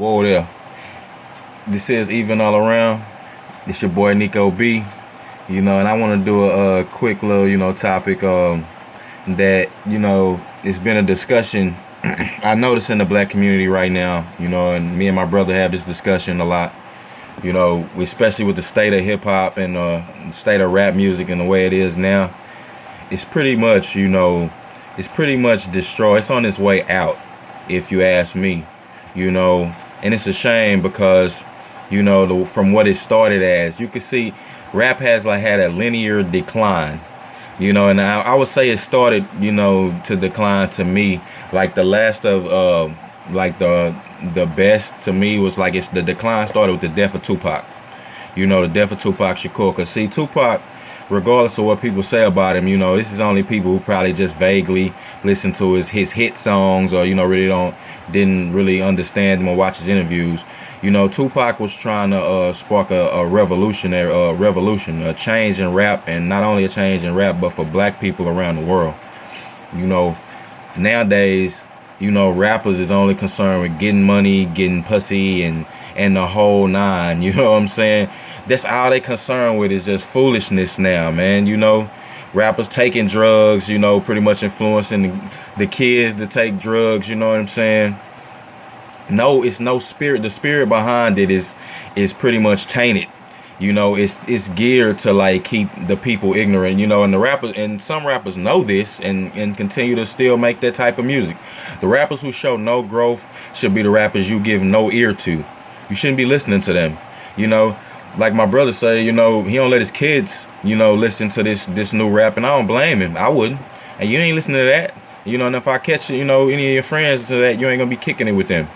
Whoa there. This is Even All Around. It's your boy Nico B. And I want to do a quick little, topic that, it's been a discussion I notice in the black community right now, and me and my brother have this discussion a lot, especially with the state of hip hop and the state of rap music and the way it is now. It's pretty much, destroyed. It's on its way out, if you ask me, and it's a shame because, from what it started as, you can see rap has had a linear decline, and I would say it started, to decline to me, like the last of, the best to me was it's the decline started with the death of Tupac, the death of Tupac Shakur. Cause see, Tupac, regardless of what people say about him, this is only people who probably just vaguely listen to his hit songs or, didn't really understand him or watch his interviews. Tupac was trying to spark a revolution, a change in rap, and not only a change in rap, but for black people around the world. Nowadays, rappers is only concerned with getting money, getting pussy, and the whole nine. You know what I'm saying? That's all they concerned with is just foolishness now, man. Rappers taking drugs, pretty much influencing the kids to take drugs. You know what I'm saying? No, it's no spirit. The spirit behind it is pretty much tainted. It's geared to keep the people ignorant. And the rappers and some rappers know this and continue to still make that type of music. The rappers who show no growth should be the rappers you give no ear to. You shouldn't be listening to them. Like my brother say, he don't let his kids, listen to this new rap, and I don't blame him. I wouldn't. And you ain't listening to that. And if I catch, any of your friends to that, you ain't gonna be kicking it with them.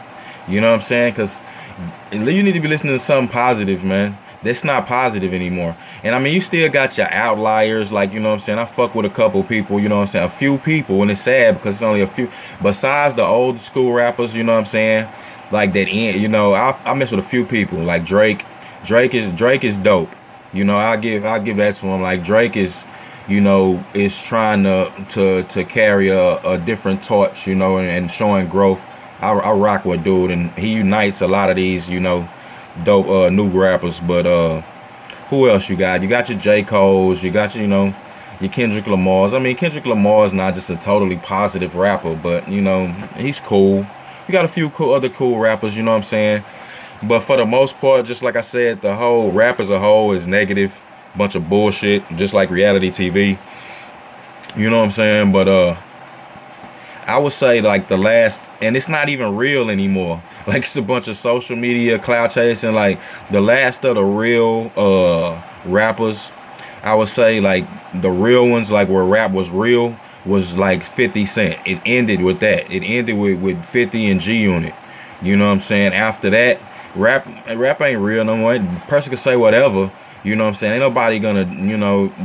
You know what I'm saying? Because you need to be listening to something positive, man. That's not positive anymore. And I mean, you still got your outliers, I fuck with a couple people, a few people, and it's sad because it's only a few. Besides the old school rappers, like that, I mess with a few people, like Drake. Drake is dope. I'll give that to him. Like Drake is, is trying to carry a different torch, and showing growth. I rock with dude, and he unites a lot of these, dope new rappers. But who else you got? You got your J. Cole's, you got your Kendrick Lamar's. I mean, Kendrick Lamar is not just a totally positive rapper, but he's cool. You got a few other cool rappers, you know what I'm saying? But for the most part, just like I said, the whole rap as a whole is negative, bunch of bullshit, just like reality TV. You know what I'm saying? But I would say the last, and it's not even real anymore. It's a bunch of social media cloud chasing. The last of the real rappers, I would say the real ones, where rap was real, was 50 Cent. It ended with that. It ended with 50 and G Unit. You know what I'm saying? After that, rap ain't real no more. Person can say whatever. You know what I'm saying? Ain't nobody gonna,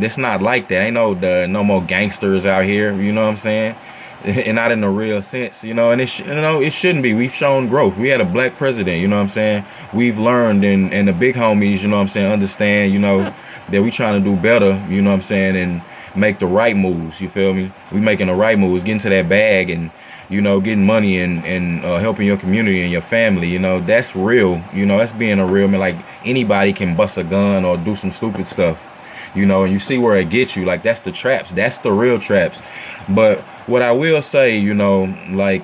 it's not like that. Ain't no more gangsters out here. You know what I'm saying? And not in the real sense, and it shouldn't be. We've shown growth. We had a black president, you know what I'm saying? We've learned, and the big homies, you know what I'm saying, understand, that we trying to do better, you know what I'm saying, and make the right moves, you feel me? We making the right moves, getting to that bag and, getting money and helping your community and your family, that's real, that's being a real man. Anybody can bust a gun or do some stupid stuff, and you see where it gets you. That's the traps. That's the real traps. But what I will say, I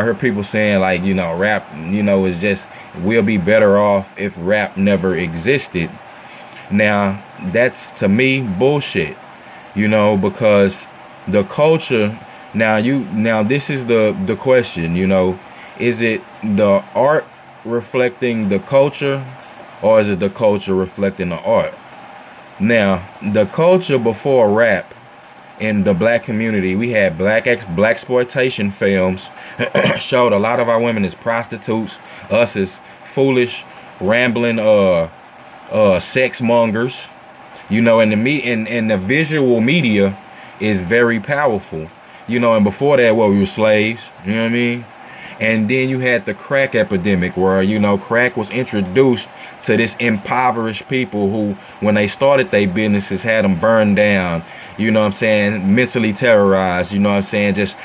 heard people saying rap, is just, we'll be better off if rap never existed. Now, that's to me bullshit, because the culture, now this is the question, is it the art reflecting the culture, or is it the culture reflecting the art? Now, the culture before rap, in the black community, we had black exploitation films showed a lot of our women as prostitutes, us as foolish, rambling sex mongers, and the visual media is very powerful, and before that, we were slaves, you know what I mean? And then you had the crack epidemic where, crack was introduced to this impoverished people who, when they started their businesses, had them burned down, mentally terrorized, just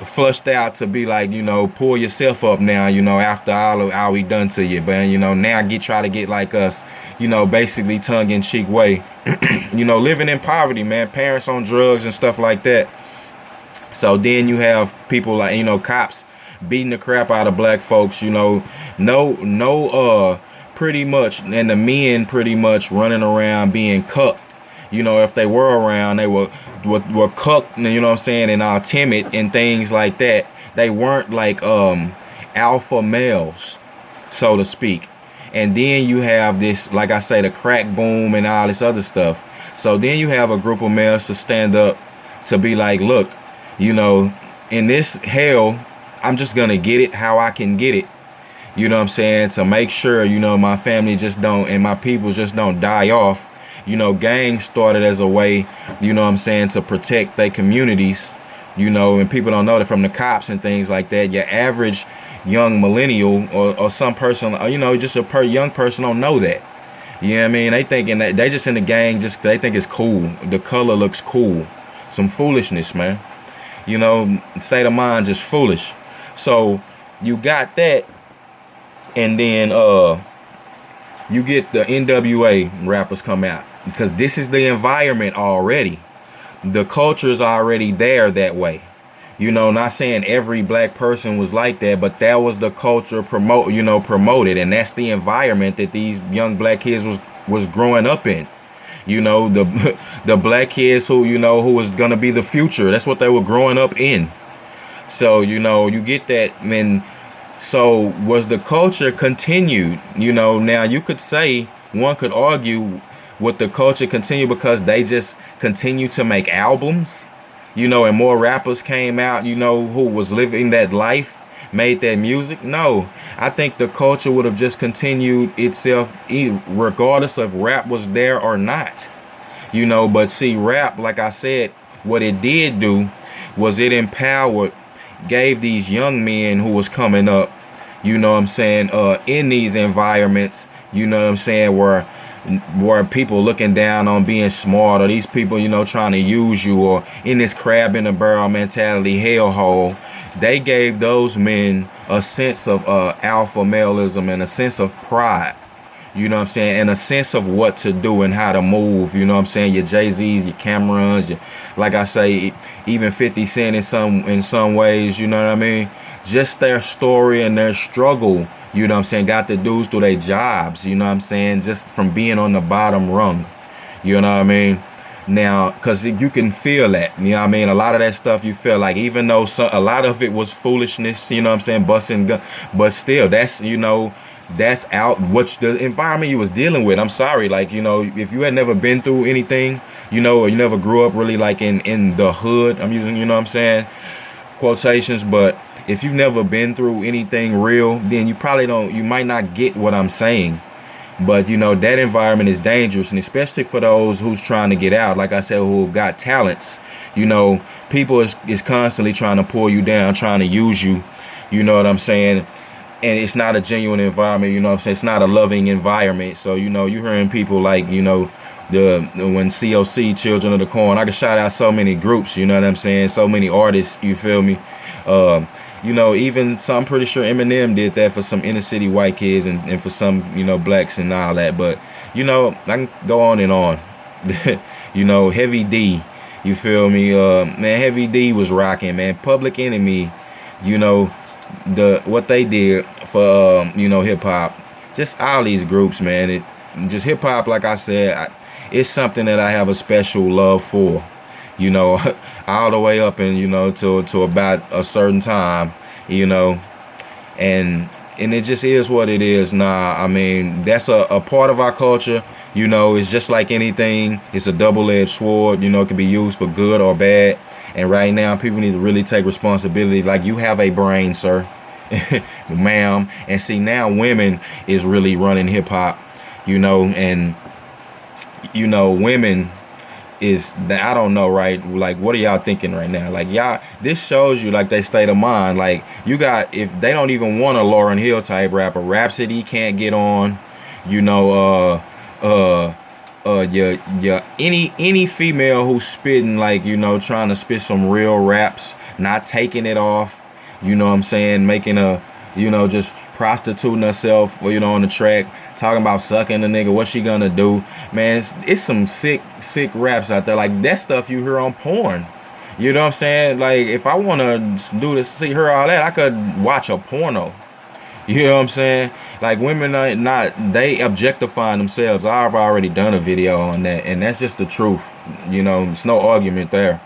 flushed out to be like, pull yourself up now, after all we done to you. But, now try to get like us, basically tongue in cheek way, living in poverty, man, parents on drugs and stuff like that. So then you have people like, cops beating the crap out of black folks, pretty much, and the men pretty much running around being cucked. If they were around, they were cucked, and all timid and things like that. They weren't like alpha males, so to speak. And then you have this, like I say, the crack boom and all this other stuff. So then you have a group of males to stand up to be like, look, in this hell, I'm just gonna get it how I can get it. To make sure, my family just don't, and my people just don't die off. Gangs started as a way, to protect their communities, and people don't know that from the cops and things like that. Your average young millennial or some person, just a young person don't know that. You know what I mean? They thinking that they just in the gang, they think it's cool. The color looks cool. Some foolishness, man. State of mind, just foolish. So you got that, and then you get the NWA rappers come out, because this is the environment already. The culture is already there that way. Not saying every black person was like that, but that was the culture promoted, and that's the environment that these young black kids was growing up in. The black kids who was gonna be the future. That's what they were growing up in. So you get that. And so was the culture continued? Now you could say, one could argue, would the culture continue because they just continue to make albums, and more rappers came out, who was living that life, made that music? No, I think the culture would have just continued itself regardless of rap was there or not. But see, rap, like I said, what it did do was it empowered, gave these young men who was coming up, in these environments, where people looking down on being smart, or these people, trying to use you, or in this crab in a barrel mentality hellhole. They gave those men a sense of alpha maleism and a sense of pride, and a sense of what to do and how to move, your Jay-Z's, your Camerons, like I say, even 50 Cent in some ways, you know what I mean? Just their story and their struggle, got the dudes through their jobs, just from being on the bottom rung, you know what I mean? Now, because you can feel that, a lot of that stuff you feel like, even though a lot of it was foolishness, busting gun, but still, that's, that's out what the environment you was dealing with. I'm sorry, like, if you had never been through anything, or you never grew up really like in the hood, I'm using, quotations, but if you've never been through anything real, then you might not get what I'm saying. But, that environment is dangerous, and especially for those who's trying to get out, like I said, who've got talents, people is constantly trying to pull you down, trying to use you, you know what I'm saying? And it's not a genuine environment, it's not a loving environment. So, you're hearing people like, when COC, Children of the Corn, I can shout out so many groups, you know what I'm saying? So many artists, you feel me? Even I'm pretty sure Eminem did that for some inner city white kids and for some, blacks and all that. But, I can go on and on. Heavy D, you feel me? Man, Heavy D was rocking, man. Public Enemy, what they did for, hip hop. Just all these groups, man. Just hip hop, like I said, it's something that I have a special love for. All the way up and, to about a certain time, and it just is what it is. Nah, that's a part of our culture, it's just like anything. It's a double-edged sword, it can be used for good or bad. And right now, people need to really take responsibility. Like, you have a brain, sir, ma'am. And see, now women is really running hip hop, and, women is that, I don't know, right? Like, what are y'all thinking right now? Like, y'all, this shows you like they state of mind. Like, you got, if they don't even want a Lauryn Hill type rapper, Rhapsody can't get on, any female who's spitting, like, trying to spit some real raps, not taking it off, you know what I'm saying, making a, you know, just prostituting herself, you know, on the track, talking about sucking the nigga, what she gonna do. Man, it's some sick raps out there. Like, that stuff you hear on porn. You know what I'm saying? Like, if I want to do this, see her all that, I could watch a porno. You know what I'm saying? Like, women are not, they objectifying themselves. I've already done a video on that, and that's just the truth. You know, it's no argument there.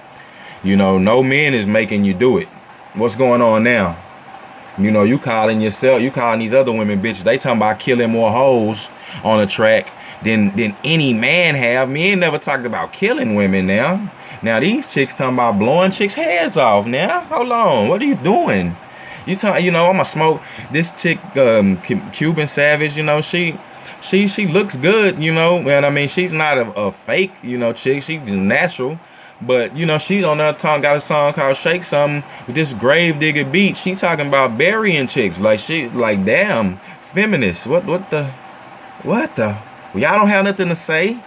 You know, no man is making you do it. What's going on now? You know, you calling yourself, you calling these other women bitches. They talking about killing more hoes on the track than any man have. Me ain't never talked about killing women now. Now these chicks talking about blowing chicks' heads off now. Hold on, what are you doing? You know, I'm gonna smoke this chick, Cuban Savage. You know, she looks good. You know, and I mean, she's not a fake, you know, chick. She's natural. But, you know, she's on that tongue, got a song called Shake Something with this grave digger beat. She talking about burying chicks. Like, she, like, damn, feminists. What the? Well, y'all don't have nothing to say.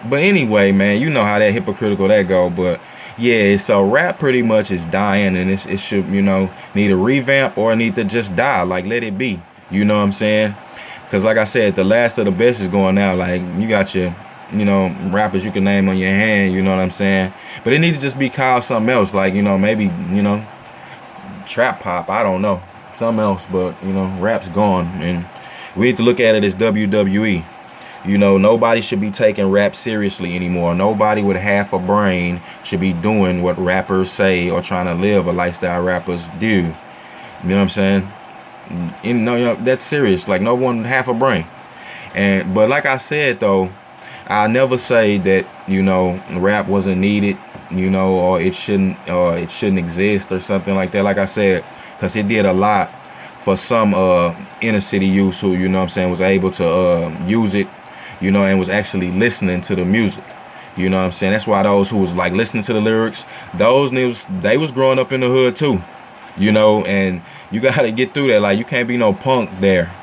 But anyway, man, you know how that hypocritical that go. But yeah, so rap pretty much is dying, and it should, you know, need a revamp or need to just die. Like, let it be. You know what I'm saying? Because like I said, the last of the best is going out. Like, you got your, you know, rappers you can name on your hand. You know what I'm saying? But it needs to just be called something else. Like, you know, maybe, you know, trap pop. I don't know. Something else. But, you know, rap's gone. And we need to look at it as WWE. You know, nobody should be taking rap seriously anymore. Nobody with half a brain should be doing what rappers say or trying to live a lifestyle rappers do. You know what I'm saying? You know, that's serious. Like, no one half a brain. But like I said, though, I never say that, you know, rap wasn't needed, you know, or it shouldn't exist or something like that. Like I said, because it did a lot for some inner city youth who, you know what I'm saying, was able to use it, you know, and was actually listening to the music. You know what I'm saying? That's why those who was like listening to the lyrics, those niggas, they was growing up in the hood too, you know, and you got to get through that. Like, you can't be no punk there.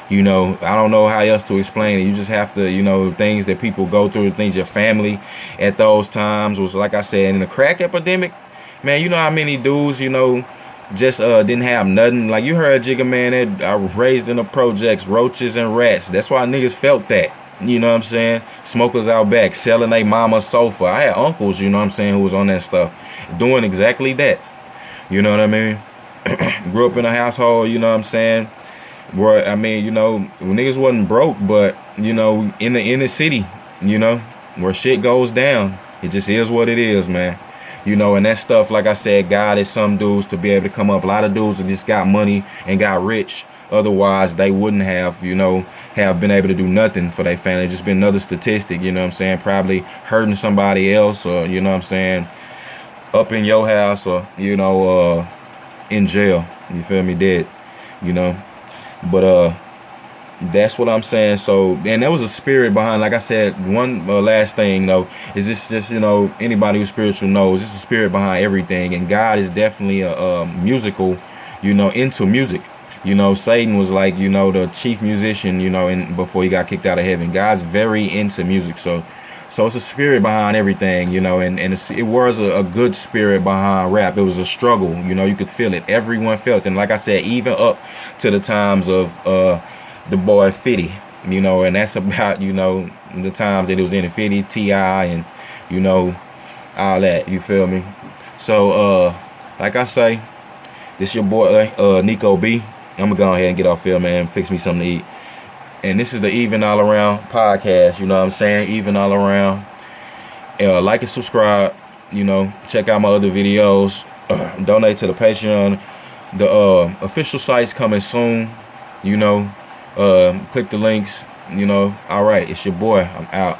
You know, I don't know how else to explain it. You just have to, you know, things that people go through, things your family at those times was, like I said, in the crack epidemic, man, you know how many dudes, you know, just didn't have nothing. Like, you heard Jigga Man that I was raised in the projects, roaches and rats. That's why niggas felt that. You know what I'm saying? Smokers out back, selling their mama's sofa. I had uncles, you know what I'm saying, who was on that stuff, doing exactly that. You know what I mean? Grew up in a household, you know what I'm saying, where, I mean, you know, niggas wasn't broke, but, you know, in the inner city, you know, where shit goes down. It just is what it is, man. You know, and that stuff, like I said, guided some dudes to be able to come up. A lot of dudes that just got money and got rich. Otherwise, they wouldn't have, you know, have been able to do nothing for their family. Just been another statistic, you know what I'm saying, probably hurting somebody else, or, you know what I'm saying, up in your house, or, you know, in jail. You feel me? Dead, you know. But that's what I'm saying. So, and there was a spirit behind, like I said, one last thing though, is this just, you know, anybody who's spiritual knows there's a spirit behind everything, and God is definitely a musical, you know, into music. You know, Satan was like, you know, the chief musician, you know, and before he got kicked out of heaven. God's very into music. So it's a spirit behind everything, you know, and it was a good spirit behind rap. It was a struggle, you know, you could feel it. Everyone felt it. And like I said, even up to the times of the boy 50, you know, and that's about, you know, the times that it was in 50, T.I., and, you know, all that, you feel me? So, like I say, this your boy, Nico B. I'm gonna go ahead and get off here, man, fix me something to eat. And this is the Even All Around podcast, you know what I'm saying? Even all around. Like and subscribe, you know, check out my other videos, donate to the Patreon. The official site's coming soon, you know. Click the links, you know. All right, it's your boy. I'm out.